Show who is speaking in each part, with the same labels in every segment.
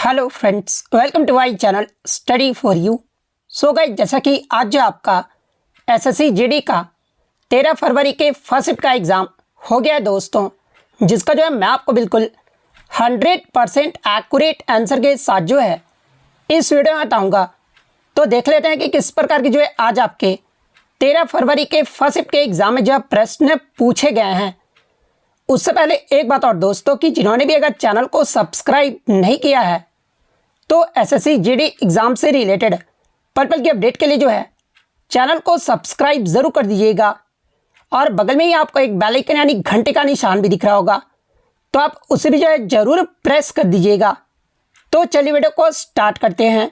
Speaker 1: Hello friends, welcome to my channel study for you. So guys, जैसा कि आज जो आपका एसएससी जीडी का 13 फरवरी के फर्स्ट शिफ्ट का एग्ज़ाम हो गया है दोस्तों, जिसका जो है मैं आपको बिल्कुल 100% एक्यूरेट आंसर के साथ जो है इस वीडियो में बताऊँगा। तो देख लेते हैं कि किस प्रकार की जो है आज आपके 13 फरवरी के फर्स्ट शिफ्ट के एग्ज़ाम में जो प्रश्न पूछे गए हैं। उससे पहले एक बात और दोस्तों, कि जिन्होंने भी अगर चैनल को सब्सक्राइब नहीं किया है तो एसएससी जीडी एग्ज़ाम से रिलेटेड पल की अपडेट के लिए जो है चैनल को सब्सक्राइब ज़रूर कर दीजिएगा। और बगल में ही आपको एक बेल आइकन यानी घंटे का निशान भी दिख रहा होगा, तो आप उसे भी जो है ज़रूर प्रेस कर दीजिएगा। तो चलिए वीडियो को स्टार्ट करते हैं।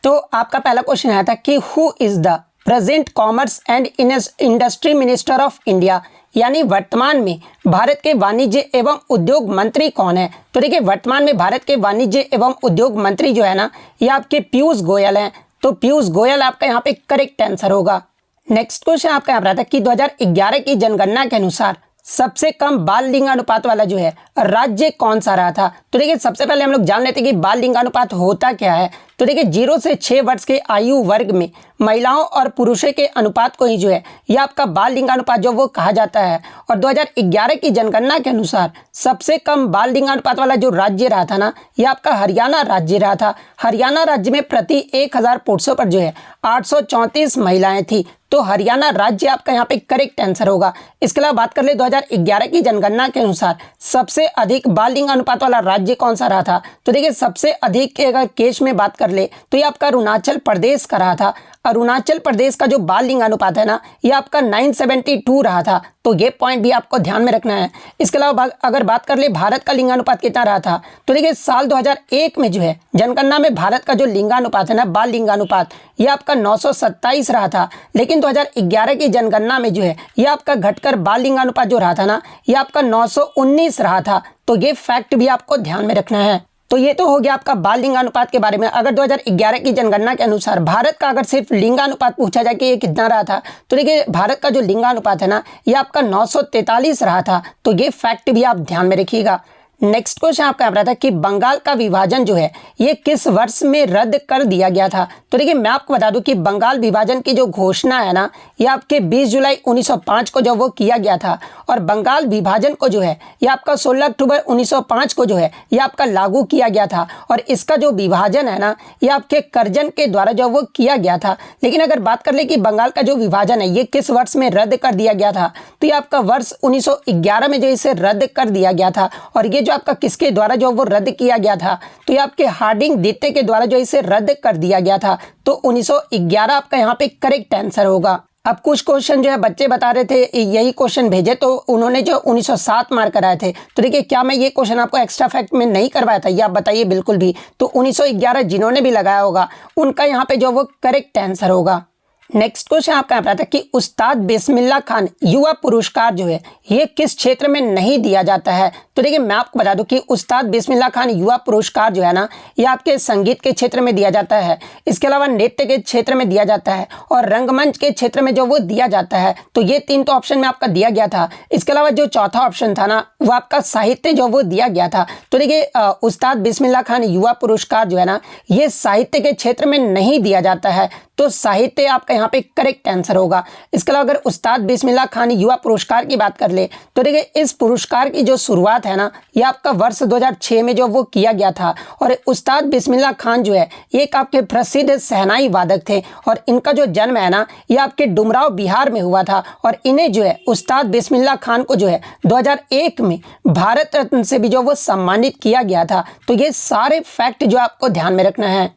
Speaker 1: तो आपका पहला क्वेश्चन आया था कि who is the present commerce and industry minister of India, यानी वर्तमान में भारत के वाणिज्य एवं उद्योग मंत्री कौन है। तो देखिए, वर्तमान में भारत के वाणिज्य एवं उद्योग मंत्री जो है ना, ये आपके पीयूष गोयल हैं। तो पीयूष गोयल आपका यहाँ पे करेक्ट आंसर होगा। नेक्स्ट क्वेश्चन आपका यहाँ पर आता है कि 2011 की जनगणना के अनुसार सबसे कम बाल लिंगानुपात वाला जो है राज्य कौन सा रहा था। तो देखिए, सबसे पहले हम लोग जान लेते हैं कि बाल लिंगानुपात होता क्या है। तो देखिए, 0 से 6 वर्ष के आयु वर्ग में महिलाओं और पुरुषों के अनुपात को ही जो है यह आपका बाल लिंगानुपात जो वो कहा जाता है। और 2011 की जनगणना के अनुसार सबसे कम बाल लिंगानुपात वाला जो राज्य रहा था ना, यह आपका हरियाणा राज्य रहा था। हरियाणा राज्य में प्रति 1000 पुरुषों पर जो है 834 महिलाएं थी। तो हरियाणा राज्य आपका यहाँ पे करेक्ट आंसर होगा। इसके अलावा बात कर ले 2011 की जनगणना के अनुसार सबसे अधिक बाल लिंगानुपात वाला राज्य कौन सा रहा था। तो देखिए, सबसे अधिक के अगर केस में बात कर ले तो ये आपका अरुणाचल प्रदेश का रहा था। अरुणाचल प्रदेश का जो बाल लिंगानुपात है ना, ये आपका 972 रहा था। तो ये पॉइंट भी आपको ध्यान में रखना है। इसके अलावा अगर बात कर ले भारत का लिंगानुपात कितना रहा था, तो देखिए साल 2001 में जो है जनगणना में भारत का जो लिंगानुपात है ना, बाल लिंगानुपात, ये आपका 927 रहा था। लेकिन 2011 की जनगणना में जो है ये आपका घटकर बाल लिंगानुपात जो रहा था ना, ये आपका 919 रहा था। तो ये फैक्ट भी आपको ध्यान में रखना है। तो ये तो हो गया आपका बाल लिंगानुपात के बारे में। अगर 2011 की जनगणना के अनुसार भारत का अगर सिर्फ लिंगानुपात पूछा जाए कि ये कितना रहा था, तो देखिए भारत का जो लिंगानुपात है ना, ये आपका 943 रहा था। तो ये फैक्ट भी आप ध्यान में रखिएगा। नेक्स्ट क्वेश्चन आपका यहाँ था कि बंगाल का विभाजन जो है ये किस वर्ष में रद्द कर दिया गया था। तो देखिए, मैं आपको बता दूं कि बंगाल विभाजन की जो घोषणा है ना, ये आपके 20 जुलाई 1905 को जो वो किया गया था। और बंगाल विभाजन को जो है ये आपका 16 अक्टूबर 1905 को जो है ये आपका लागू किया गया था। और इसका जो विभाजन है ना, ये आपके कर्जन के द्वारा जो वो किया गया था। लेकिन अगर बात कर ले कि बंगाल का जो विभाजन है ये किस वर्ष में रद्द कर दिया गया था, तो ये आपका वर्ष 1911 में जो इसे रद्द कर दिया गया था। और ये आपका किसके द्वारा जो वो रद्द किया गया था, तो ये आपके हार्डिंग द्वितीय के द्वारा जो इसे रद्द कर दिया गया था। तो 1911 आपका यहाँ पे करेक्ट आंसर होगा। अब कुछ क्वेश्चन जो है बच्चे बता रहे थे यही क्वेश्चन भेजे, तो उन्होंने जो 1907 मार्क कराए थे। तो देखिए, क्या मैं ये क्वेश्चन आपको एक्स्ट्रा फैक्ट में नहीं करवाया था, ये आप बताइए बिल्कुल भी। तो 1911 जिन्होंने भी लगाया होगा उनका यहाँ पे जो वो करेक्ट आंसर होगा। नेक्स्ट क्वेश्चन आपका यहाँ था कि उस्ताद बिस्मिल्लाह खान युवा पुरस्कार जो है ये किस क्षेत्र में नहीं दिया जाता है। तो देखिए, मैं आपको बता दूं कि उस्ताद बिस्मिल्लाह खान युवा पुरस्कार जो है ना, ये आपके संगीत के क्षेत्र में दिया जाता है। इसके अलावा नृत्य के क्षेत्र में दिया जाता है और रंगमंच के क्षेत्र में जो वो दिया जाता है। तो ये 3 तो ऑप्शन में आपका दिया गया था। इसके अलावा जो चौथा ऑप्शन था ना, वो आपका साहित्य जो वो दिया गया था। तो देखिए, उस्ताद बिस्मिल्लाह खान युवा पुरस्कार जो है ना, ये साहित्य के क्षेत्र में नहीं दिया जाता है। तो साहित्य आपका यहाँ पे करेक्ट आंसर होगा। इसके अलावा अगर उस्ताद बिस्मिल्लाह खान युवा पुरस्कार की बात कर ले, तो देखिए इस पुरस्कार की जो शुरुआत है ना, ये आपका वर्ष 2006 में जो वो किया गया था। और उस्ताद बिस्मिल्लाह खान जो है एक आपके प्रसिद्ध शहनाई वादक थे। और इनका जो जन्म है ना, ये आपके डुमराव बिहार में हुआ था। और इन्हें जो है उस्ताद बिस्मिल्लाह खान को जो है 2001 में भारत रत्न से भी जो वो सम्मानित किया गया था। तो ये सारे फैक्ट जो आपको ध्यान में रखना है।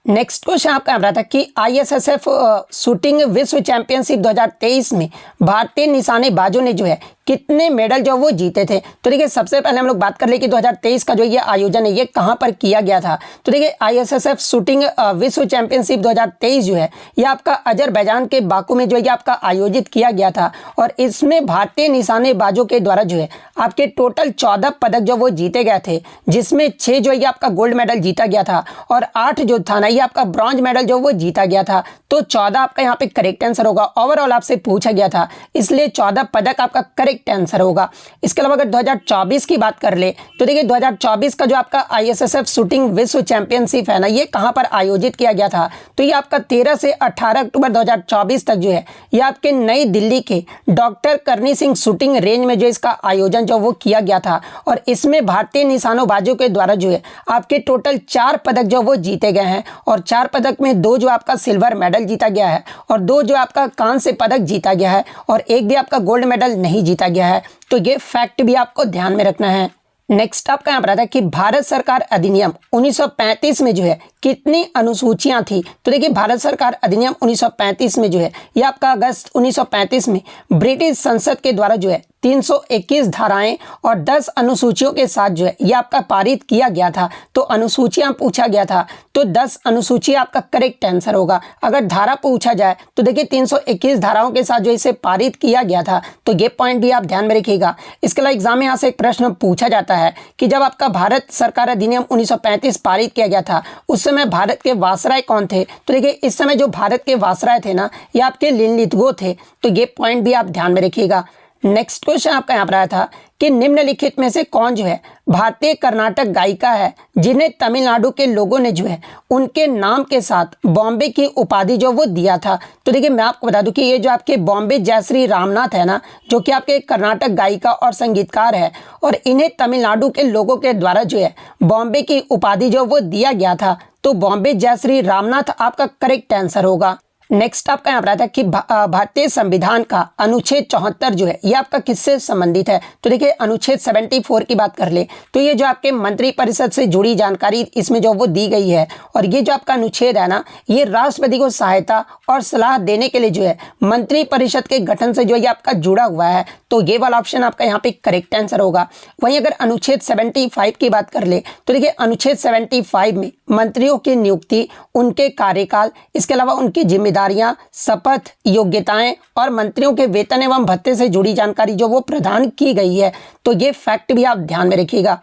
Speaker 1: नेक्स्ट क्वेश्चन आपका यहाँ था कि ISSF शूटिंग विश्व चैंपियनशिप 2023 में भारतीय निशानेबाजों ने जो है कितने मेडल जो वो जीते थे। तो देखिए, सबसे पहले हम लोग बात कर ले कि 2023 का जो ये आयोजन है ये कहाँ पर किया गया था। तो देखिए, ISSF शूटिंग विश्व चैंपियनशिप 2023 जो है ये आपका अजरबैजान के बाकू में जो है आपका आयोजित किया गया था। और इसमें भारतीय निशानेबाजों के द्वारा जो है आपके टोटल 14 पदक जो वो जीते गए थे, जिसमें 6 जो है आपका गोल्ड मेडल जीता गया था और 8 जो था ना, ये आपका ब्रॉन्ज मेडल जो वो जीता गया था। तो 14 आपका यहाँ पे करेक्ट आंसर होगा। ओवरऑल आपसे पूछा गया था, इसलिए 14 पदक आपका करेक्ट करेक्ट आंसर होगा। इसके अलावा अगर 2024 की बात कर ले तो देखिए 2024 का जो आपका ISSF शूटिंग विश्व चैंपियनशिप है ना, ये कहाँ पर आयोजित किया गया था, तो ये आपका 13 से 18 अक्टूबर 2024 तक जो है ये आपके नई दिल्ली के डॉक्टर करनी सिंह शूटिंग रेंज में जो इसका आयोजन जो वो किया गया था। और इसमें भारतीय निशानोबाजों के द्वारा जो है आपके टोटल 4 पदक जो वो जीते गए हैं, और 4 पदक में 2 जो आपका सिल्वर मेडल जीता गया है, और 2 जो आपका कांस्य पदक जीता गया है, और 1 भी आपका गोल्ड मेडल नहीं जीता गया है। तो ये फैक्ट भी आपको ध्यान में रखना है। नेक्स्ट आपका यहाँ पर आता है कि भारत सरकार अधिनियम 1935 में जो है कितनी अनुसूचियां थी। तो देखिए भारत सरकार अधिनियम 1935 में जो है ये आपका अगस्त 1935 में ब्रिटिश संसद के द्वारा जो है 321 धाराएं और 10 अनुसूचियों के साथ जो है ये आपका पारित किया गया था। तो अनुसूचियां पूछा गया था, तो 10 अनुसूची आपका करेक्ट आंसर होगा। अगर धारा पूछा जाए तो देखिए 321 धाराओं के साथ जो इसे पारित किया गया था, तो ये पॉइंट भी आप ध्यान में रखिएगा। इसके अलावा एग्जाम में यहाँ से एक प्रश्न पूछा जाता है कि जब आपका भारत सरकार अधिनियम 1935 पारित किया गया था उस समय भारत के वासराय कौन थे। तो देखिए इस समय जो भारत के वासराय थे ना, ये आपके लिनलिथगो थे। तो ये पॉइंट भी आप ध्यान में रखिएगा। नेक्स्ट क्वेश्चन आपका यहाँ पर आया था कि निम्नलिखित में से कौन जो है भारतीय कर्नाटक गायिका है जिन्हें तमिलनाडु के लोगों ने जो है उनके नाम के साथ बॉम्बे की उपाधि जो वो दिया था। तो देखिए मैं आपको बता दूं कि ये जो आपके बॉम्बे जयश्री रामनाथ है ना, जो कि आपके कर्नाटक गायिका और संगीतकार है, और इन्हें तमिलनाडु के लोगों के द्वारा जो है बॉम्बे की उपाधि जो वो दिया गया था। तो बॉम्बे जयश्री रामनाथ आपका करेक्ट आंसर होगा। नेक्स्ट आपका यहाँ पर आता है कि भारतीय संविधान का अनुच्छेद 74 जो है ये आपका किससे संबंधित है। तो देखिए अनुच्छेद 74 की बात कर ले तो ये जो आपके मंत्रिपरिषद से जुड़ी जानकारी इसमें जो वो दी गई है, और ये जो आपका अनुच्छेद है ना, ये राष्ट्रपति को सहायता और सलाह देने के लिए जो है मंत्रिपरिषद के गठन से जो ये आपका जुड़ा हुआ है। तो ये वाला ऑप्शन आपका यहाँ पे करेक्ट आंसर होगा। वहीं अगर अनुच्छेद 75 की बात कर ले तो देखिए अनुच्छेद 75 में मंत्रियों की नियुक्ति, उनके कार्यकाल, इसके अलावा उनकी जिम्मेदारियां, शपथ, योग्यताएं और मंत्रियों के वेतन एवं भत्ते से जुड़ी जानकारी जो वो प्रदान की गई है। तो ये फैक्ट भी आप ध्यान में रखिएगा।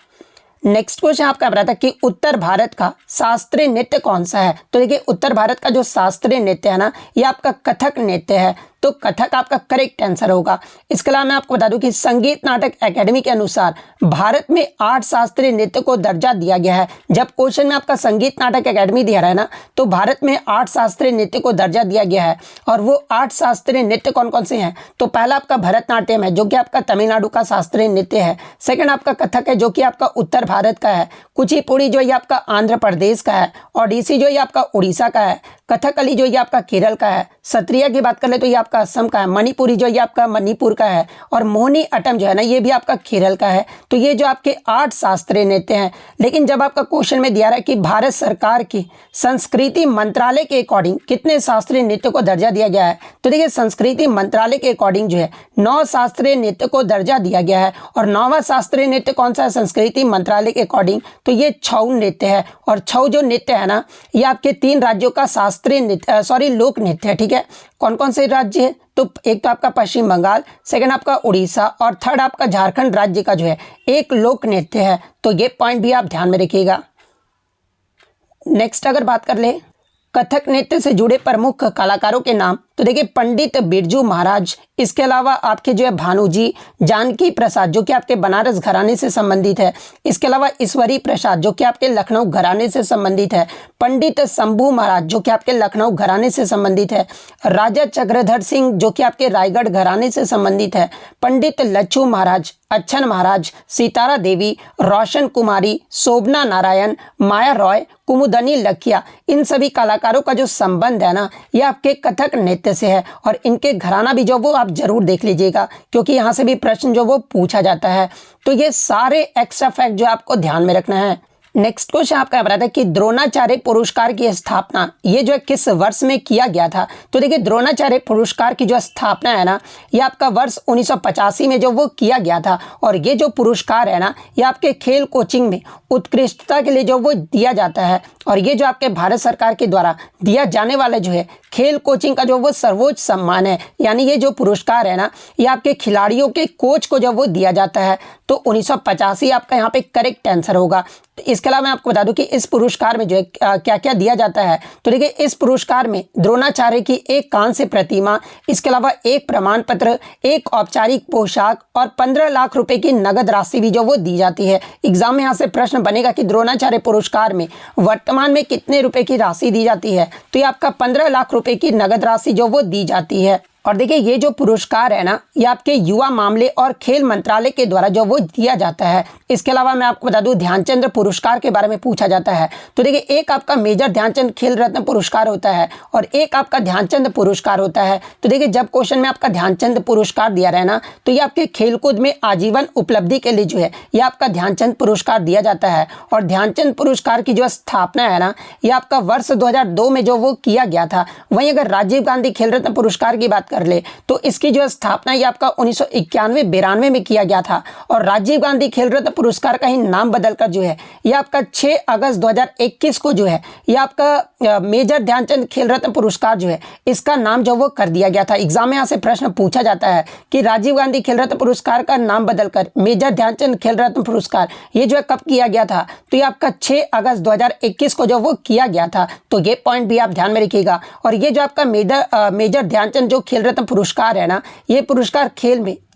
Speaker 1: नेक्स्ट क्वेश्चन आपका बता था कि उत्तर भारत का शास्त्रीय नृत्य कौन सा है। तो देखिए उत्तर भारत का जो शास्त्रीय नृत्य है ना, ये आपका कथक नृत्य है। तो कथक आपका करेक्ट आंसर होगा। इसके अलावा मैं आपको बता दूं कि संगीत नाटक एकेडमी के अनुसार भारत में 8 शास्त्रीय नृत्य को दर्जा दिया गया है। जब क्वेश्चन में आपका संगीत नाटक एकेडमी दिया रहा है ना, तो भारत में 8 शास्त्रीय नृत्य को दर्जा दिया गया है। और वो 8 शास्त्रीय नृत्य कौन कौन से हैं। तो पहला आपका भरतनाट्यम है जो कि आपका तमिलनाडु का शास्त्रीय नृत्य है। सेकंड आपका कथक है जो कि आपका उत्तर भारत का है। कुचिपुड़ी जो ये आपका आंध्र प्रदेश का है। ओडिसी जो ये आपका उड़ीसा का है। कथकली जो ये आपका केरल का है। सत्रिया की बात कर ले तो ये आपका असम का है। मणिपुरी जो ये आपका मणिपुर का है। और मोहिनी अट्टम जो है ना, ये भी आपका केरल का है। तो ये जो आपके 8 शास्त्रीय नृत्य हैं। लेकिन जब आपका क्वेश्चन में दिया रहा है कि भारत सरकार की संस्कृति मंत्रालय के अकॉर्डिंग कितने शास्त्रीय नृत्य को दर्जा दिया गया है, तो देखिए संस्कृति मंत्रालय के अकॉर्डिंग जो है 9 शास्त्रीय नृत्य को दर्जा दिया गया है। और 9वां शास्त्रीय नृत्य कौन सा है संस्कृति मंत्रालय के अकॉर्डिंग, तो ये छऊ नृत्य है। और छऊ जो नृत्य है ना, ये आपके 3 राज्यों का शास्त्रीय नृत्य लोक नृत्य है। ठीक है, कौन कौन से राज्य है, तो एक तो आपका पश्चिम बंगाल, सेकंड आपका उड़ीसा, और थर्ड आपका झारखंड राज्य का जो है एक लोक नृत्य है। तो ये पॉइंट भी आप ध्यान में रखिएगा। नेक्स्ट अगर बात कर ले कथक नृत्य से जुड़े प्रमुख कलाकारों के नाम, तो देखिए पंडित बिरजू महाराज, इसके अलावा आपके जो है भानुजी, जानकी प्रसाद जो कि आपके बनारस घराने से संबंधित है। इसके अलावा ईश्वरी प्रसाद जो कि आपके लखनऊ घराने से संबंधित है। पंडित शंभू महाराज जो कि आपके लखनऊ घराने से संबंधित है। राजा चक्रधर सिंह जो कि आपके रायगढ़ घराने से संबंधित है। पंडित लच्छू महाराज, अच्छन महाराज, सितारा देवी, रोशन कुमारी, शोभना नारायण, माया रॉय, कुमुदनी लखिया, इन सभी कलाकारों का जो संबंध है ना, ये आपके कथक नृत्य से है। और इनके घराना भी जो वो आप जरूर देख लीजिएगा, क्योंकि यहाँ से भी प्रश्न जो वो पूछा जाता है। तो ये सारे एक्स्ट्रा फैक्ट जो आपको ध्यान में रखना है। नेक्स्ट क्वेश्चन आपका बताता है कि द्रोणाचार्य पुरस्कार की स्थापना ये जो है किस वर्ष में किया गया था। तो देखिए द्रोणाचार्य पुरस्कार की जो स्थापना है ना, ये आपका वर्ष 1985 में जो वो किया गया था। और ये जो पुरस्कार है ना, ये आपके खेल कोचिंग में उत्कृष्टता के लिए जो वो दिया जाता है। और ये जो आपके भारत सरकार के द्वारा दिया जाने वाला जो है खेल कोचिंग का जो वो सर्वोच्च सम्मान है, यानी ये जो पुरस्कार है ना, ये आपके खिलाड़ियों के कोच को जब वो दिया जाता है तो 1985 आपका यहाँ पे करेक्ट आंसर होगा। तो इसके अलावा मैं आपको बता दूं कि इस पुरस्कार में जो है क्या क्या दिया जाता है। तो देखिए, इस पुरस्कार में द्रोणाचार्य की एक कांस्य प्रतिमा, इसके अलावा एक प्रमाण पत्र, एक औपचारिक पोशाक और 15 लाख रुपए की नगद राशि भी जो वो दी जाती है। एग्जाम में यहाँ से प्रश्न बनेगा कि द्रोणाचार्य पुरस्कार में वर्तमान में कितने रुपए की राशि दी जाती है, तो ये आपका 15 लाख रुपए की नगद राशि जो वो दी जाती है। और देखिए, ये जो पुरस्कार है ना, ये आपके युवा मामले और खेल मंत्रालय के द्वारा जो वो दिया जाता है। इसके अलावा मैं आपको बता दूं, ध्यानचंद पुरस्कार के बारे में पूछा जाता है। तो देखिए, एक आपका मेजर ध्यानचंद खेल रत्न पुरस्कार होता है और एक आपका ध्यानचंद पुरस्कार होता है। तो देखिए, जब क्वेश्चन में आपका ध्यानचंद पुरस्कार दिया रहे ना, तो ये आपके खेलकूद में आजीवन उपलब्धि के लिए जो है ये आपका ध्यानचंद पुरस्कार दिया जाता है। और ध्यानचंद पुरस्कार की जो स्थापना है ना, ये आपका वर्ष 2002 में जो वो किया गया था। वहीं अगर राजीव गांधी खेल रत्न पुरस्कार की बात कर ले तो इसकी जो स्थापना ये आपका 1991-92 में किया गया था। और राजीव गांधी खेल रत्न पुरस्कार का ही नाम बदलकर जो है ये आपका 6 अगस्त 2021 को जो है ये आपका मेजर ध्यानचंद खेल रत्न पुरस्कार जो है इसका नाम जो वो कर दिया गया था। एग्जाम में यहाँ से प्रश्न पूछा जाता है कि राजीव गांधी खेल रत्न पुरस्कार का नाम बदलकर मेजर ध्यानचंद खेल रत्न पुरस्कार ये जो है कब किया गया था, तो ये आपका 6 अगस्त 2021 को जो वो किया गया था। तो ये पॉइंट भी आप ध्यान में रखिएगा। और ये जो आपका मेजर ध्यानचंद जो खेल रत्न पुरस्कार है ना, ये पुरस्कार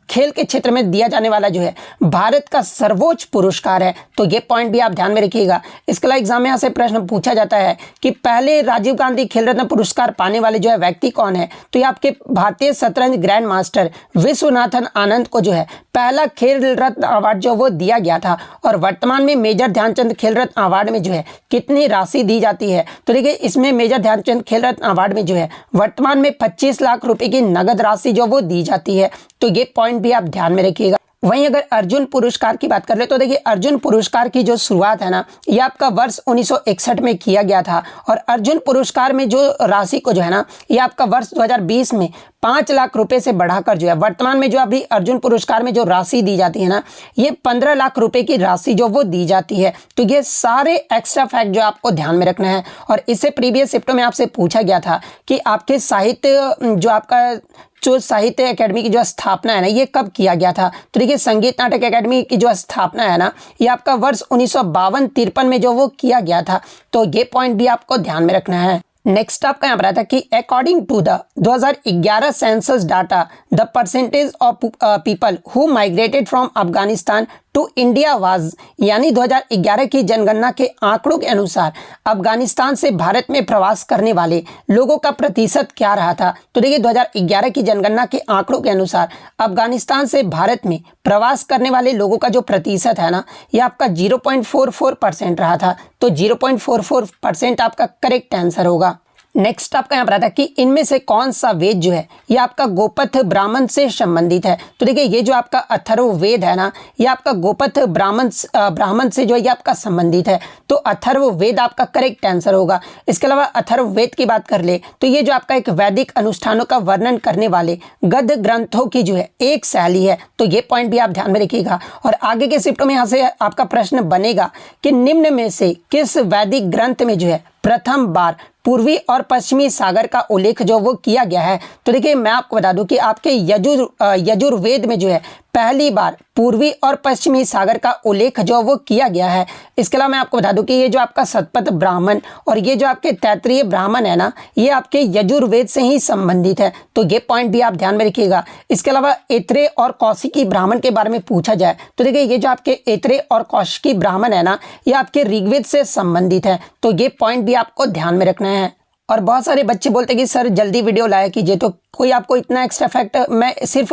Speaker 1: खेल के क्षेत्र में दिया जाने वाला जो है भारत का सर्वोच्च पुरस्कार है। तो ये पॉइंट भी आप ध्यान में रखिएगा। इसके अलावा एग्जाम में यहाँ से प्रश्न पूछा जाता है कि पहले राजीव गांधी खेल रत्न पुरस्कार पाने वाले जो है व्यक्ति कौन है, तो ये आपके भारतीय शतरंज ग्रैंड मास्टर विश्वनाथन आनंद को जो है पहला खेल रत्न अवार्ड जो वो दिया गया था। और वर्तमान में मेजर ध्यानचंद खेल रत्न अवार्ड में जो है कितनी राशि दी जाती है, तो देखिए इसमें मेजर ध्यानचंद खेल रत्न अवार्ड में जो है वर्तमान में 25 लाख रुपए की नगद राशि जो वो दी जाती है। तो ये पॉइंट भी आप ध्यान में रखिएगा। वहीं अगर अर्जुन पुरस्कार की बात कर ले तो देखिए, अर्जुन पुरस्कार की जो शुरुआत है ना, ये आपका वर्ष 1961 में किया गया था। और अर्जुन पुरस्कार में जो राशि को जो है ना, ये आपका वर्ष 2020 में 5 लाख रुपए से बढ़ाकर जो है वर्तमान में जो अभी अर्जुन पुरस्कार में जो राशि दी जाती है ना, ये 15 लाख रुपए की राशि जो वो दी जाती है। तो ये सारे एक्स्ट्रा फैक्ट जो आपको ध्यान में रखना है। और इससे प्रीवियस शिफ्ट में आपसे पूछा गया था कि आपके साहित्य जो आपका जो साहित्य एकेडमी की जो स्थापना है ना, ये कब किया गया था। तो देखिए, संगीत नाटक एकेडमी की जो स्थापना है ना, ये आपका वर्ष 1952-53 में जो वो किया गया था। तो ये पॉइंट भी आपको ध्यान में रखना है। नेक्स्ट आपका यहाँ पर आता है कि according to the 2011 census data the percentage of people who migrated from Afghanistan to India was, यानी 2011 की जनगणना के आंकड़ों के अनुसार अफगानिस्तान से भारत में प्रवास करने वाले लोगों का प्रतिशत क्या रहा था। तो देखिए, 2011 की जनगणना के आंकड़ों के अनुसार अफगानिस्तान से भारत में प्रवास करने वाले लोगों का जो प्रतिशत है ना, ये आपका 0.44% रहा था। तो 0.44% आपका करेक्ट आंसर होगा। नेक्स्ट आपका यहाँ पर आता है कि इनमें से कौन सा वेद जो है ये आपका गोपथ ब्राह्मण से संबंधित है। तो देखिए, ये जो आपका अथर्ववेद है ना, ये आपका गोपथ ब्राह्मण से जो है ये आपका संबंधित है। तो अथर्ववेद आपका करेक्ट आंसर होगा। इसके अलावा अथर्ववेद की बात कर ले तो ये जो आपका एक वैदिक अनुष्ठानों का वर्णन करने वाले गद्य ग्रंथों की जो है एक शैली है। तो ये पॉइंट भी आप ध्यान में रखिएगा। और आगे के शिफ्टों में यहाँ से आपका प्रश्न बनेगा कि निम्न में से किस वैदिक ग्रंथ में जो है प्रथम बार पूर्वी और पश्चिमी सागर का उल्लेख जो वो किया गया है। तो देखिए, मैं आपको बता दूं कि आपके यजुर्वेद में जो है पहली बार पूर्वी और पश्चिमी सागर का उल्लेख जो वो किया गया है। इसके अलावा मैं आपको बता दूं कि ये जो आपका शतपथ ब्राह्मण और ये जो आपके तैत्तिरीय ब्राह्मण है ना, ये आपके यजुर्वेद से ही संबंधित है। तो ये पॉइंट भी आप ध्यान में रखिएगा। इसके अलावा ऐत्रेय और कौशिकी ब्राह्मण के बारे में पूछा जाए तो देखिए, ये जो आपके ऐत्रेय और कौशिकी ब्राह्मण है ना, ये आपके ऋग्वेद से संबंधित है। तो ये पॉइंट भी आपको ध्यान में रखना है। और बहुत सारे बच्चे बोलते हैं कि सर जल्दी वीडियो लाया कीजिए, तो कोई आपको इतना एक्स्ट्रा फैक्ट, मैं सिर्फ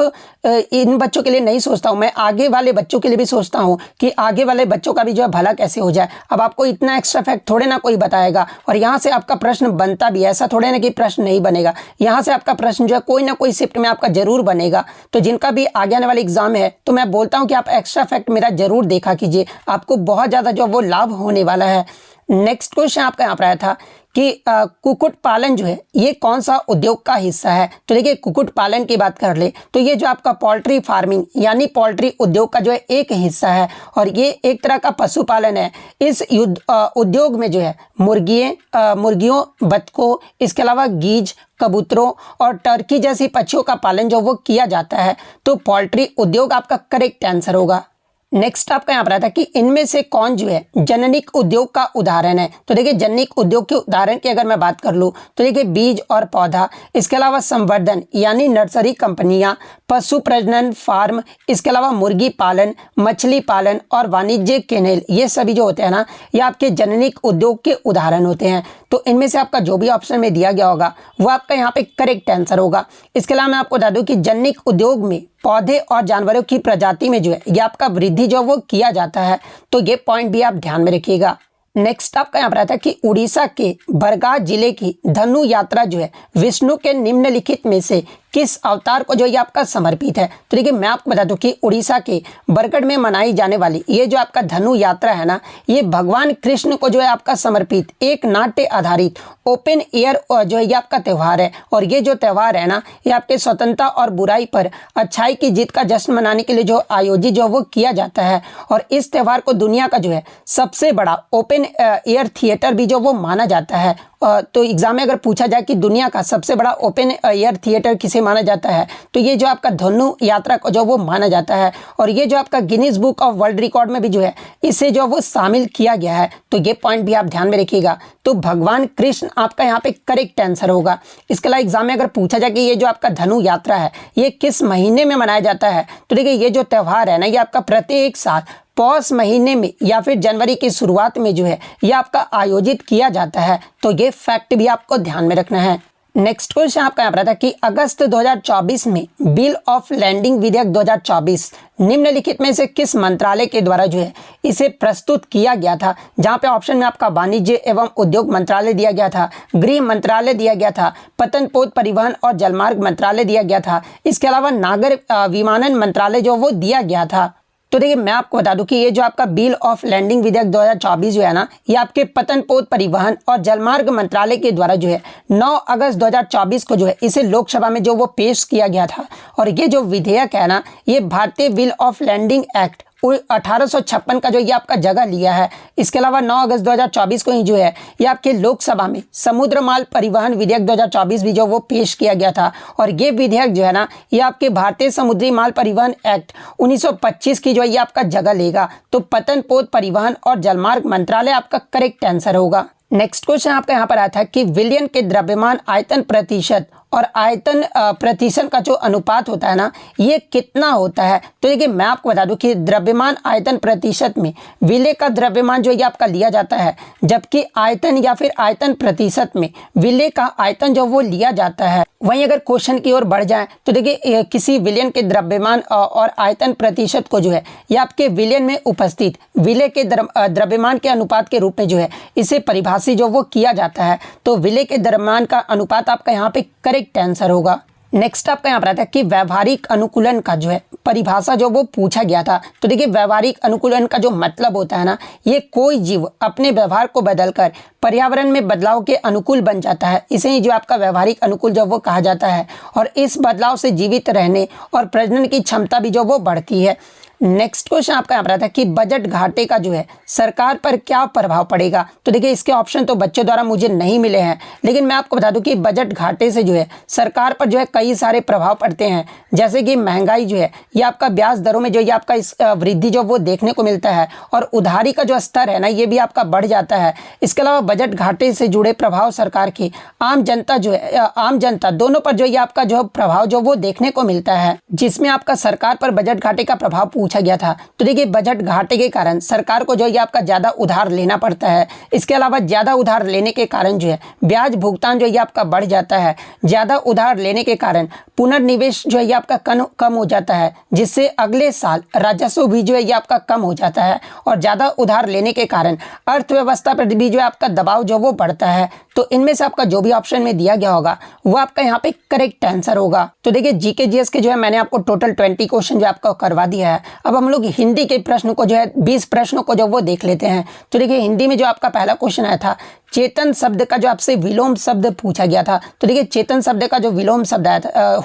Speaker 1: इन बच्चों के लिए नहीं सोचता हूँ, मैं आगे वाले बच्चों के लिए भी सोचता हूँ कि आगे वाले बच्चों का भी जो है भला कैसे हो जाए। अब आपको इतना एक्स्ट्रा फैक्ट थोड़े ना कोई बताएगा, और यहाँ से आपका प्रश्न बनता भी है, ऐसा थोड़े ना कि प्रश्न नहीं बनेगा। यहाँ से आपका प्रश्न जो है कोई ना कोई शिफ्ट में आपका जरूर बनेगा। तो जिनका भी आगे आने वाले एग्जाम है, तो मैं बोलता हूँ कि आप एक्स्ट्रा फैक्ट मेरा जरूर देखा कीजिए, आपको बहुत ज़्यादा जो वो लाभ होने वाला है। नेक्स्ट क्वेश्चन आपका यहाँ पर आया था कि कुक्कुट पालन जो है ये कौन सा उद्योग का हिस्सा है। तो देखिए कुक्कुट पालन की बात कर ले तो ये जो आपका पोल्ट्री फार्मिंग यानी पोल्ट्री उद्योग का जो है एक हिस्सा है और ये एक तरह का पशुपालन है। इस उद्योग में जो है मुर्गियों, बतखों, इसके अलावा गीज, कबूतरों और टर्की जैसी पक्षियों का पालन जो वो किया जाता है। तो पोल्ट्री उद्योग आपका करेक्ट आंसर होगा। नेक्स्ट आपका यहाँ पर आता है कि इनमें से कौन जो है जननिक उद्योग का उदाहरण है। तो देखिए जननिक उद्योग के उदाहरण की अगर मैं बात कर लूँ तो देखिए बीज और पौधा, इसके अलावा संवर्धन यानी नर्सरी कंपनियां, पशु प्रजनन फार्म, इसके अलावा मुर्गी पालन, मछली पालन और वाणिज्य केनेल, ये सभी जो होते हैं ना ये आपके जननिक उद्योग के उदाहरण होते हैं। तो इनमें से आपका जो भी ऑप्शन में दिया गया होगा वो आपका यहाँ पे करेक्ट आंसर होगा। इसके अलावा मैं आपको बता दूं कि जननिक उद्योग में पौधे और जानवरों की प्रजाति में जो है ये आपका वृद्धि जो वो किया जाता है। तो ये पॉइंट भी आप ध्यान में रखिएगा। नेक्स्ट आपका यहाँ पर आता है कि उड़ीसा के बरगाह जिले की धनु यात्रा जो है विष्णु के निम्नलिखित में से किस अवतार को जो ये आपका समर्पित है। तो देखिए मैं आपको बता दूं कि उड़ीसा के बरगढ़ में मनाई जाने वाली ये जो आपका धनु यात्रा है ना ये भगवान कृष्ण को जो है आपका समर्पित एक नाट्य आधारित ओपन एयर जो है ये आपका त्यौहार है। और ये जो त्यौहार है ना ये आपके स्वतंत्रता और बुराई पर अच्छाई की जीत का जश्न मनाने के लिए जो आयोजित जो वो किया जाता है। और इस त्यौहार को दुनिया का जो है सबसे बड़ा ओपन एयर थिएटर भी जो वो माना जाता है। तो एग्जाम में अगर पूछा जाए कि दुनिया का सबसे बड़ा ओपन एयर थिएटर किसे माना जाता है तो ये जो आपका धनु यात्रा को जो वो माना जाता है। और ये जो आपका Guinness book of world record में भी जो है इसे जो वो शामिल किया गया है। तो ये पॉइंट भी आप ध्यान में रखिएगा। तो भगवान कृष्ण आपका यहाँ पे करेक्ट आंसर होगा। इसके अलावा एग्जाम में अगर पूछा जाए कि ये जो आपका धनु यात्रा है ये किस महीने में मनाया जाता है तो देखिए ये जो त्यौहार है ना ये आपका प्रत्येक साल पौष महीने में या फिर जनवरी की शुरुआत में जो है ये आपका आयोजित किया जाता है। तो ये फैक्ट भी आपको ध्यान में रखना है। नेक्स्ट क्वेश्चन आपका यहाँ पर था कि अगस्त 2024 में बिल ऑफ लैंडिंग विधेयक 2024 निम्नलिखित में से किस मंत्रालय के द्वारा जो है इसे प्रस्तुत किया गया था। जहाँ पे ऑप्शन में आपका वाणिज्य एवं उद्योग मंत्रालय दिया गया था, गृह मंत्रालय दिया गया था, पतन पोत परिवहन और जलमार्ग मंत्रालय दिया गया था, इसके अलावा नागर विमानन मंत्रालय जो वो दिया गया था। तो देखिए मैं आपको बता दूं कि ये जो आपका बिल ऑफ लैंडिंग विधेयक 2024 जो है ना ये आपके पतन पोत परिवहन और जलमार्ग मंत्रालय के द्वारा जो है 9 अगस्त 2024 को जो है इसे लोकसभा में जो वो पेश किया गया था। और ये जो विधेयक है ना ये भारतीय बिल ऑफ लैंडिंग एक्ट 1856 का जो ये आपका जगह लिया है। इसके अलावा 9 अगस्त 2024 को ही जो है ये आपके लोकसभा में समुद्र माल परिवहन विधेयक 2024 भी जो वो पेश किया गया था। और ये विधेयक जो है ना ये आपके भारतीय समुद्री माल परिवहन एक्ट 1925 की जो है ये आपका जगह लेगा। तो पतन पोत परिवहन और जलमार्ग मंत्रालय आपका करेक्ट आंसर होगा। नेक्स्ट क्वेश्चन आपका यहाँ पर आया था कि विलयन के द्रव्यमान आयतन प्रतिशत और आयतन प्रतिशत का जो अनुपात होता है ना ये कितना होता है। तो देखिए मैं आपको बता दूं कि द्रव्यमान आयतन प्रतिशत में विलय का द्रव्यमान जो ये आपका लिया जाता है, जबकि आयतन या फिर आयतन प्रतिशत में विलय का आयतन जो वो लिया जाता है। वहीं अगर क्वेश्चन की ओर बढ़ जाए तो देखिए किसी विलयन के द्रव्यमान और आयतन प्रतिशत को जो है ये आपके विलयन में उपस्थित विलय के द्रव्यमान के अनुपात के रूप में जो है इसे परिभाषित जो वो किया जाता है। तो विलय के द्रव्यमान का अनुपात आपका यहाँ पे करेक्ट आंसर होगा। नेक्स्ट आपका यहाँ पर आता है कि व्यवहारिक अनुकूलन का जो है परिभाषा जो वो पूछा गया था। तो देखिए व्यवहारिक अनुकूलन का जो मतलब होता है ना ये कोई जीव अपने व्यवहार को बदलकर पर्यावरण में बदलाव के अनुकूल बन जाता है, इसे ही जो आपका व्यवहारिक अनुकूल जो वो कहा जाता है। और इस बदलाव से जीवित रहने और प्रजनन की क्षमता भी जो वो बढ़ती है। नेक्स्ट क्वेश्चन आपका यहाँ पर आता है कि बजट घाटे का जो है सरकार पर क्या प्रभाव पड़ेगा। तो देखिए इसके ऑप्शन तो बच्चों द्वारा मुझे नहीं मिले हैं, लेकिन मैं आपको बता दूं कि बजट घाटे से जो है सरकार पर जो है कई सारे प्रभाव पड़ते हैं। जैसे कि महंगाई जो है ये आपका ब्याज दरों में जो ये आपका इस वृद्धि जो वो देखने को मिलता है और उधारी का जो स्तर है ना ये भी आपका बढ़ जाता है। इसके अलावा बजट घाटे से जुड़े प्रभाव सरकार की आम जनता जो है आम जनता दोनों पर जो ये आपका जो प्रभाव जो वो देखने को मिलता है, जिसमें आपका सरकार पर बजट घाटे का प्रभाव पूछा गया था। तो देखिए बजट घाटे के कारण सरकार को जो ये आपका ज्यादा उधार लेना पड़ता है। इसके अलावा ज्यादा उधार लेने के कारण जो है ब्याज भुगतान जो ये आपका बढ़ जाता है। ज्यादा उधार लेने के कारण पुनर्निवेश जो है ये आपका कम हो जाता है, जिससे अगले साल राजस्व भी जो है ये आपका कम हो जाता है। और ज्यादा उधार लेने के कारण अर्थव्यवस्था पर भी जो है आपका दबाव जो वो बढ़ता है। तो इनमें से आपका जो भी ऑप्शन में दिया गया होगा वो आपका यहाँ पे करेक्ट आंसर होगा। तो देखिए जीके जीएस के जो है मैंने आपको टोटल 20 क्वेश्चन जो आपका करवा दिया है। अब हम लोग हिंदी के प्रश्न को जो है 20 प्रश्नों को जो वो देख लेते हैं। तो देखिए हिंदी में जो आपका पहला क्वेश्चन आया था, चेतन शब्द का जो आपसे विलोम शब्द पूछा गया था। तो देखिए चेतन शब्द का जो विलोम शब्द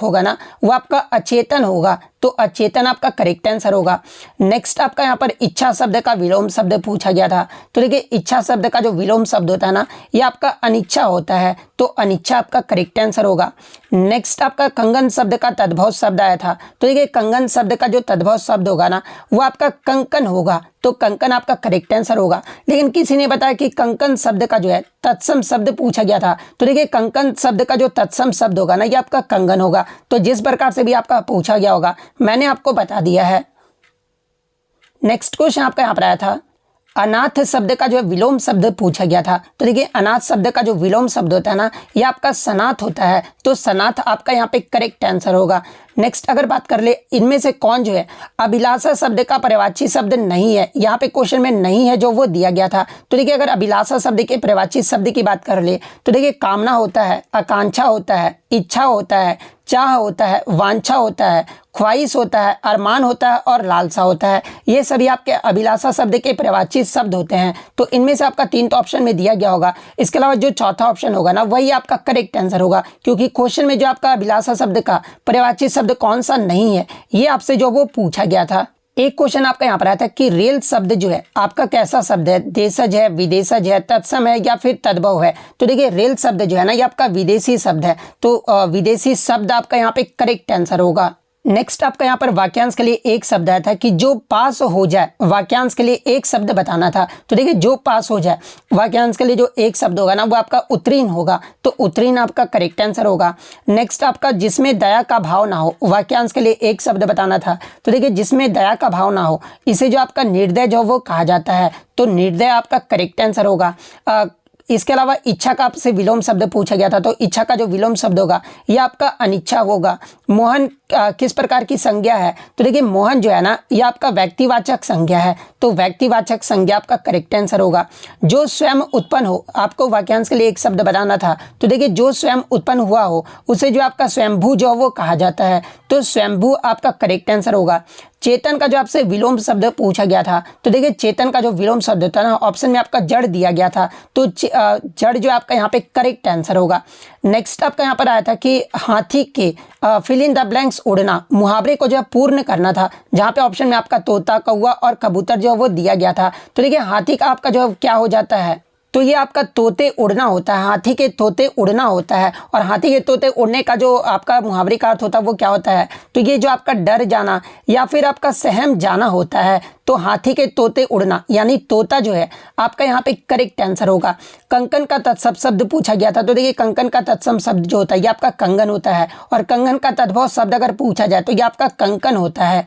Speaker 1: होगा ना वो आपका अचेतन होगा, तो अचेतन आपका करेक्ट आंसर होगा। नेक्स्ट आपका यहाँ पर इच्छा शब्द का विलोम शब्द पूछा गया था। तो देखिए इच्छा शब्द का जो विलोम शब्द होता है ना ये आपका अनिच्छा होता है, तो अनिच्छा आपका करेक्ट आंसर होगा। नेक्स्ट आपका कंगन शब्द का तद्भव शब्द आया था। तो देखिए कंगन शब्द का जो तद्भव शब्द होगा ना वो आपका कंकन होगा, तो कंकन आपका करेक्ट आंसर होगा। लेकिन किसी ने बताया कि कंकन शब्द का जो है तत्सम शब्द पूछा गया था। तो देखिए कंकन शब्द का जो तत्सम शब्द होगा ना ये आपका कंगन होगा। तो जिस प्रकार से भी आपका पूछा गया होगा मैंने आपको बता दिया है। नेक्स्ट क्वेश्चन आपका यहाँ पर आया था, अनाथ शब्द का जो विलोम शब्द पूछा गया था। तो देखिए अनाथ शब्द का जो विलोम शब्द होता है ना ये आपका सनाथ होता है, तो सनाथ आपका यहाँ पे करेक्ट आंसर होगा। नेक्स्ट अगर बात कर ले इनमें से कौन जो है अभिलाषा शब्द का पर्यायवाची शब्द नहीं है, यहाँ पे क्वेश्चन में नहीं है जो वो दिया गया था। तो देखिए अगर अभिलाषा शब्द के पर्यायवाची शब्द की बात कर ले तो देखिए कामना होता है, आकांक्षा होता है, इच्छा होता है, चाह होता है, वांछा होता है, ख्वाहिश होता है, अरमान होता है और लालसा होता है। ये सभी आपके अभिलाषा शब्द के पर्यायवाची शब्द होते हैं। तो इनमें से आपका 3 तो ऑप्शन में दिया गया होगा, इसके अलावा जो चौथा ऑप्शन होगा ना वही आपका करेक्ट आंसर होगा, क्योंकि क्वेश्चन में जो आपका अभिलाषा शब्द का पर्यायवाची शब्द कौन सा नहीं है ये आपसे जो वो पूछा गया था। एक क्वेश्चन आपका यहाँ पर आया था कि रेल शब्द जो है आपका कैसा शब्द है, देशज है, विदेशज है, तत्सम है या फिर तद्भव है। तो देखिए रेल शब्द जो है ना ये आपका विदेशी शब्द है, तो विदेशी शब्द आपका यहाँ पे करेक्ट आंसर होगा। नेक्स्ट आपका यहाँ पर वाक्यांश के लिए एक शब्द आया था कि जो पास हो जाए, वाक्यांश के लिए एक शब्द बताना था। तो देखिए जो पास हो जाए वाक्यांश के लिए जो एक शब्द होगा ना वो आपका उत्तीर्ण होगा, तो उत्तीर्ण आपका करेक्ट आंसर होगा। नेक्स्ट आपका जिसमें दया का भाव ना हो, वाक्यांश के लिए एक शब्द बताना था। तो देखिए जिसमें दया का भाव ना हो इसे जो आपका निर्दय जो वो कहा जाता है, तो निर्दय आपका करेक्ट आंसर होगा। इसके अलावा इच्छा का आपसे विलोम शब्द पूछा गया था, तो इच्छा का जो विलोम शब्द होगा ये आपका अनिच्छा होगा। मोहन किस प्रकार की संज्ञा है, तो देखिए मोहन जो है ना ये आपका व्यक्तिवाचक संज्ञा है, तो व्यक्तिवाचक संज्ञा आपका करेक्ट आंसर होगा। जो स्वयं उत्पन्न हो, आपको वाक्यांश के लिए एक शब्द बताना था। तो देखिए जो स्वयं उत्पन्न हुआ हो उसे जो आपका स्वयंभू जो वो कहा जाता है, तो स्वयंभू आपका करेक्ट आंसर होगा। चेतन का जो आपसे विलोम शब्द पूछा गया था, तो देखिए चेतन का जो विलोम शब्द था ना ऑप्शन में आपका जड़ दिया गया था, तो जड़ जो आपका यहाँ पे करेक्ट आंसर होगा। नेक्स्ट आपका यहाँ पर आया था कि हाथी के फिल इन द ब्लैंक्स उड़ना, मुहावरे को जो है पूर्ण करना था, जहाँ पे ऑप्शन में आपका तोता, कौवा और कबूतर जो है वो दिया गया था। तो देखिए हाथी का आपका जो क्या हो जाता है, तो ये आपका तोते उड़ना होता है, हाथी के तोते उड़ना होता है। और हाथी के तोते उड़ने का जो आपका मुहावरे का अर्थ होता है वो क्या होता है, तो ये जो आपका डर जाना या फिर आपका सहम जाना होता है। तो हाथी के तोते उड़ना यानी तोता जो है आपका यहाँ पे करेक्ट आंसर होगा। कंकन का तत्सम शब्द पूछा गया था, तो देखिए कंकन का तत्सम शब्द जो होता है ये आपका कंगन होता है, और कंगन का तद्भव शब्द अगर पूछा जाए तो ये आपका कंकन होता है।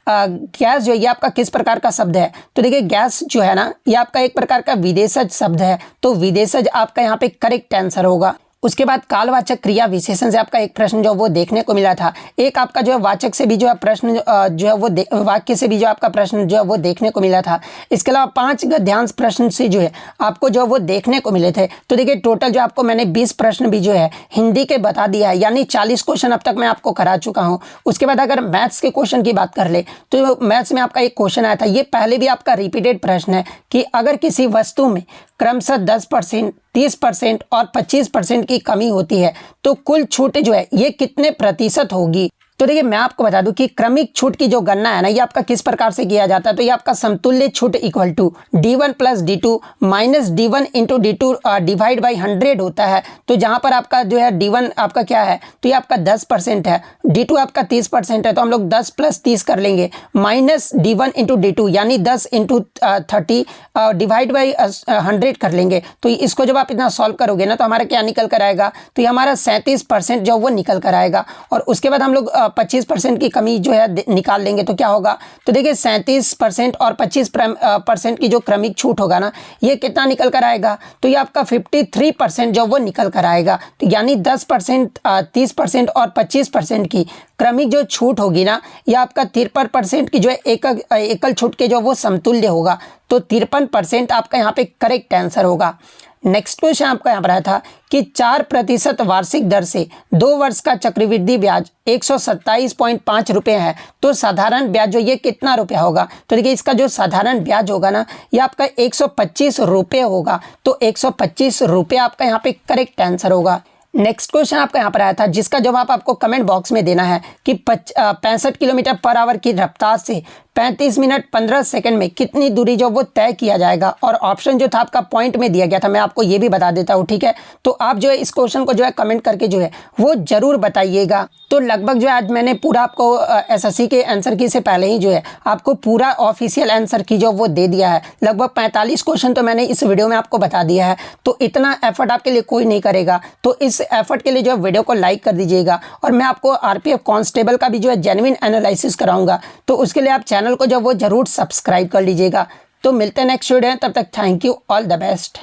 Speaker 1: गैस जो है ये आपका किस प्रकार का शब्द है, तो देखिए गैस जो है ना ये आपका एक प्रकार का विदेशज शब्द है, तो विदेशज आपका यहाँ पे करेक्ट आंसर होगा। उसके बाद कालवाचक क्रिया विशेषण से आपका एक प्रश्न जो वो देखने को मिला था। एक आपका जो है वाचक से भी जो है प्रश्न जो है वो वाक्य से भी जो आपका प्रश्न जो है वो देखने को मिला था। इसके अलावा 5 गद्यांश प्रश्न से जो है आपको जो वो देखने को मिले थे। तो देखिए टोटल जो आपको मैंने 20 प्रश्न भी जो है हिंदी के बता दिया है, यानी 40 क्वेश्चन अब तक मैं आपको करा चुका हूँ। उसके बाद अगर मैथ्स के क्वेश्चन की बात कर ले तो मैथ्स में आपका एक क्वेश्चन आया था, ये पहले भी आपका रिपीटेड प्रश्न है कि अगर किसी वस्तु में क्रमशः 10%, 30% और 25% की कमी होती है तो कुल छूट जो है ये कितने प्रतिशत होगी। तो देखिए मैं आपको बता दूं कि क्रमिक छूट की जो गणना है ना ये आपका किस प्रकार से किया जाता है, तो ये आपका समतुल्य छूट equal to D1 plus D2 minus D1 into D2 divide by 100 होता है। तो जहां पर आपका जो है D1 आपका क्या है, तो ये आपका 10% है, D2 आपका 30% है, तो हम लोग 10 प्लस 30 कर लेंगे, माइनस D1 इंटू D2 यानी 10 इंटू 30 डिवाइड बाई 100 कर लेंगे। तो इसको जब आप इतना सॉल्व करोगे ना तो हमारा क्या निकल कर आएगा, तो ये हमारा 37% जो वो निकल कर आएगा। और उसके बाद हम लोग 25% की कमी जो है निकाल लेंगे तो क्या होगा, तो देखिए 37% और 25% की जो क्रमिक छूट होगा ना ये कितना निकल कर आएगा, तो ये आपका 53% जो वो निकल कर आएगा। तो यानी 10%, 30% और 25% की क्रमिक जो छूट होगी ना ये आपका 53% की जो है एकल छूट के जो वो समतुल्य होगा। तो 53% आपका यहाँ पे करेक्ट आंसर होगा। नेक्स्ट क्वेश्चन आपका यहाँ पर आया था कि 4% वार्षिक दर से 2 वर्ष का चक्रवृद्धि ब्याज 127.5 रुपये है, तो साधारण ब्याज जो ये कितना रुपया होगा। तो देखिए इसका जो साधारण ब्याज होगा ना ये आपका 125 रुपये होगा, तो 125 रुपये आपका यहाँ पे करेक्ट आंसर होगा। नेक्स्ट क्वेश्चन आपका यहाँ पर आया था जिसका जवाब आपको कमेंट बॉक्स में देना है कि 65 किलोमीटर पर आवर की रफ्तार से 35 मिनट 15 सेकंड में कितनी दूरी जो वो तय किया जाएगा। और ऑप्शन जो था आपका पॉइंट में दिया गया था, मैं आपको ये भी बता देता हूँ, ठीक है। तो आप जो है इस क्वेश्चन को जो है कमेंट करके जो है वो जरूर बताइएगा। तो लगभग जो है आज मैंने पूरा आपको एसएससी के आंसर की से पहले ही जो है आपको पूरा ऑफिशियल आंसर की जो वो दे दिया है। लगभग 45 क्वेश्चन तो मैंने इस वीडियो में आपको बता दिया है। तो इतना एफर्ट आपके लिए कोई नहीं करेगा, तो इस एफर्ट के लिए जो है वीडियो को लाइक कर दीजिएगा। और मैं आपको आरपीएफ कांस्टेबल का भी जो है जेन्युइन एनालिसिस कराऊंगा, तो उसके लिए आप चैनल को जो वो जरूर सब्सक्राइब कर लीजिएगा। तो मिलते हैं नेक्स्ट वीडियो में, तब तक thank you, all the best.